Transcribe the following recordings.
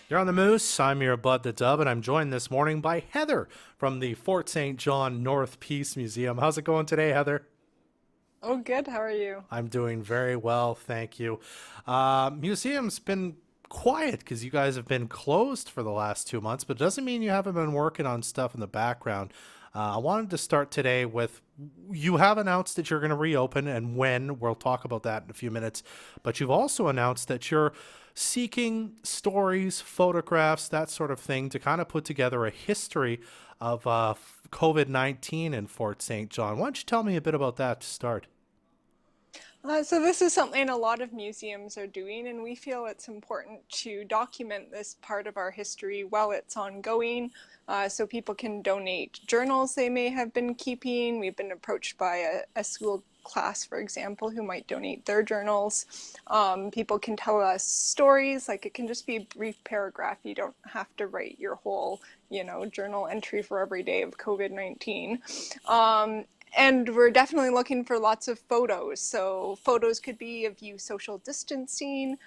You're on the Moose. I'm your Bud the Dub, and I'm joined this morning by Heather from the Fort St. John North Peace Museum. How's it going today, Heather? Oh, good. How are you? I'm doing very well, thank you. Museum's been quiet because you guys have been closed for the last 2 months, but it doesn't mean you haven't been working on stuff in the background. I wanted to start today with you have announced that you're going to reopen and when. We'll talk about that in a few minutes. But you've also announced that you're seeking stories, photographs, that sort of thing to kind of put together a history of COVID-19 in Fort St. John. Why don't you tell me a bit about that to start? So this is something a lot of museums are doing, and we feel it's important to document this part of our history while it's ongoing, so people can donate journals they may have been keeping. We've been approached by a school class, for example, who might donate their journals. People can tell us stories, like it can just be a brief paragraph. You don't have to write your whole, journal entry for every day of COVID-19. And we're definitely looking for lots of photos. So photos could be of you social distancing.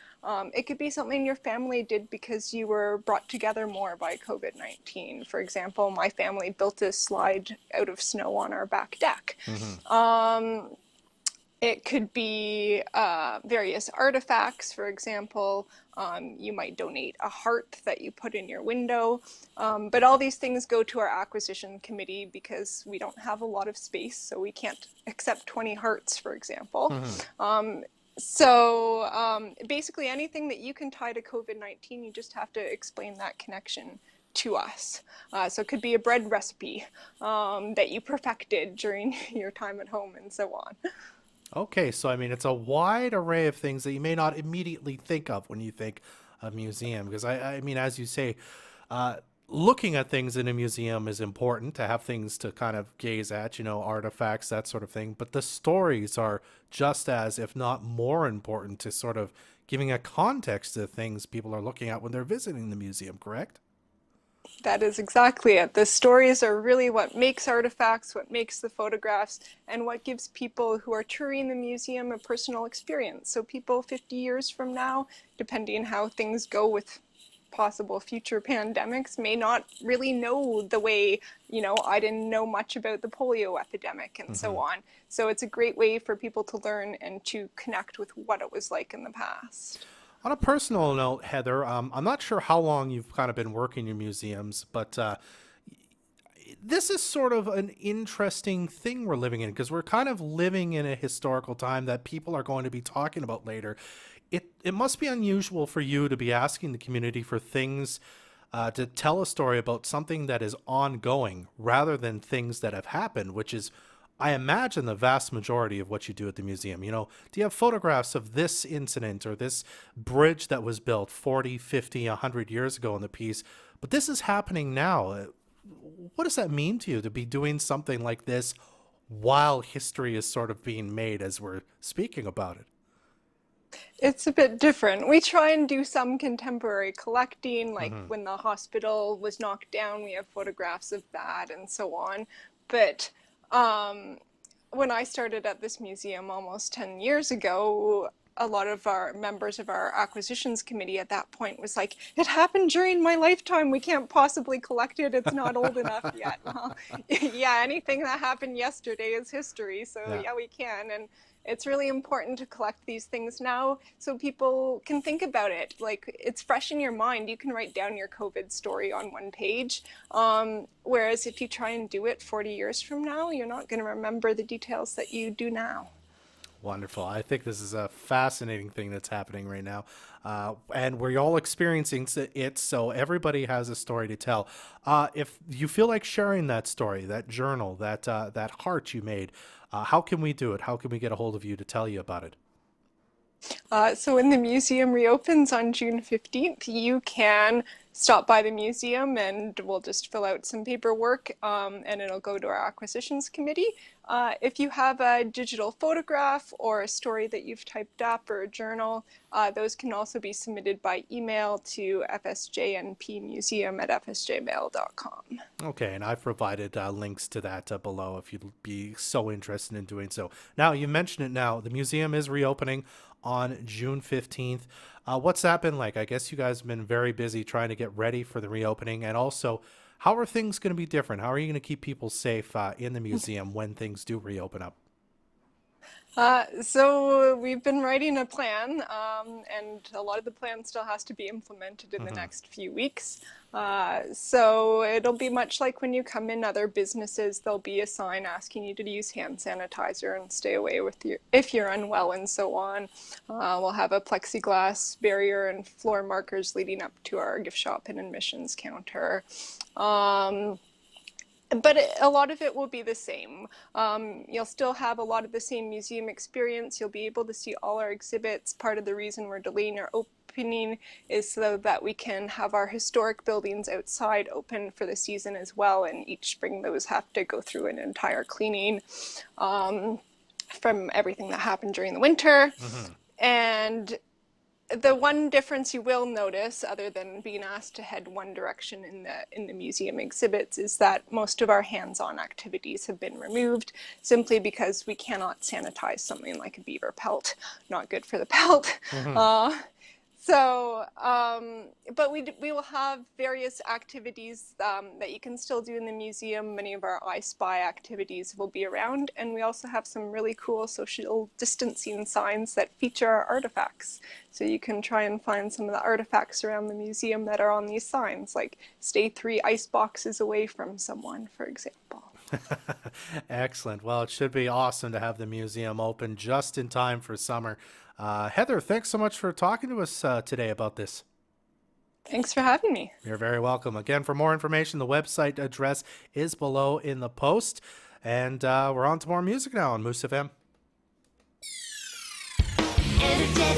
It could be something your family did because you were brought together more by COVID-19. For example, my family built a slide out of snow on our back deck. Mm-hmm. It could be various artifacts. For example, you might donate a heart that you put in your window. But all these things go to our acquisition committee because we don't have a lot of space, so we can't accept 20 hearts, for example. Mm-hmm. Basically, anything that you can tie to COVID-19, you just have to explain that connection to us. So it could be a bread recipe that you perfected during your time at home and so on. Okay, so I mean, it's a wide array of things that you may not immediately think of when you think of museum. Because I mean, as you say, uh, looking at things in a museum is important to have things to kind of gaze at, artifacts, that sort of thing. But the stories are just as, if not more important to sort of giving a context to things people are looking at when they're visiting the museum, correct? That is exactly it. The stories are really what makes artifacts, what makes the photographs, and what gives people who are touring the museum a personal experience. So people 50 years from now, depending how things go with possible future pandemics, may not really know the way, I didn't know much about the polio epidemic and Mm-hmm. so on. So it's a great way for people to learn and to connect with what it was like in the past. On a personal note, Heather, I'm not sure how long you've kind of been working in museums, but this is sort of an interesting thing we're living in because we're kind of living in a historical time that people are going to be talking about later. It must be unusual for you to be asking the community for things to tell a story about something that is ongoing rather than things that have happened, which is, I imagine, the vast majority of what you do at the museum. Do you have photographs of this incident or this bridge that was built 40, 50, 100 years ago in the piece? But this is happening now. What does that mean to you to be doing something like this while history is sort of being made as we're speaking about it? It's a bit different. We try and do some contemporary collecting, like Mm-hmm. when the hospital was knocked down, we have photographs of that and so on. But um, when I started at this museum almost 10 years ago, a lot of our members of our acquisitions committee at that point was like, it happened during my lifetime. We can't possibly collect it. It's not old enough yet. Well, yeah, anything that happened yesterday is history. So Yeah. yeah, we can. And it's really important to collect these things now so people can think about it. Like it's fresh in your mind. You can write down your COVID story on one page. Whereas if you try and do it 40 years from now, you're not going to remember the details that you do now. Wonderful. I think this is a fascinating thing that's happening right now. And we're all experiencing it, so everybody has a story to tell. If you feel like sharing that story, that journal, that heart you made, how can we do it? How can we get a hold of you to tell you about it? So when the museum reopens on June 15th, you can stop by the museum and we'll just fill out some paperwork and it'll go to our acquisitions committee. If you have a digital photograph or a story that you've typed up or a journal, those can also be submitted by email to fsjnpmuseum@fsjmail.com. Okay, and I've provided links to that below if you'd be so interested in doing so. Now, you mentioned it now. The museum is reopening on June 15th. What's that been like? I guess you guys have been very busy trying to get ready for the reopening. And also, how are things going to be different? How are you going to keep people safe in the museum when things do reopen up? So we've been writing a plan, and a lot of the plan still has to be implemented in the Hmm. next few weeks. So it'll be much like when you come in other businesses, there'll be a sign asking you to use hand sanitizer and stay away with your if you're unwell and so on. We'll have a plexiglass barrier and floor markers leading up to our gift shop and admissions counter. Um, but a lot of it will be the same. You'll still have a lot of the same museum experience. You'll be able to see all our exhibits. Part of the reason we're delaying our opening is so that we can have our historic buildings outside open for the season as well. And each spring, those have to go through an entire cleaning from everything that happened during the winter. Hmm. And the one difference you will notice, other than being asked to head one direction in the museum exhibits, is that most of our hands-on activities have been removed simply because we cannot sanitize something like a beaver pelt. Not good for the pelt. Hmm. Uh, but we will have various activities that you can still do in the museum. Many of our I Spy activities will be around, and we also have some really cool social distancing signs that feature our artifacts. So you can try and find some of the artifacts around the museum that are on these signs, like stay 3 ice boxes away from someone, for example. Excellent. Well, it should be awesome to have the museum open just in time for summer. Heather, thanks so much for talking to us today about this. Thanks for having me. You're very welcome. Again, for more information, the website address is below in the post. And we're on to more music now on Moose FM. Energetic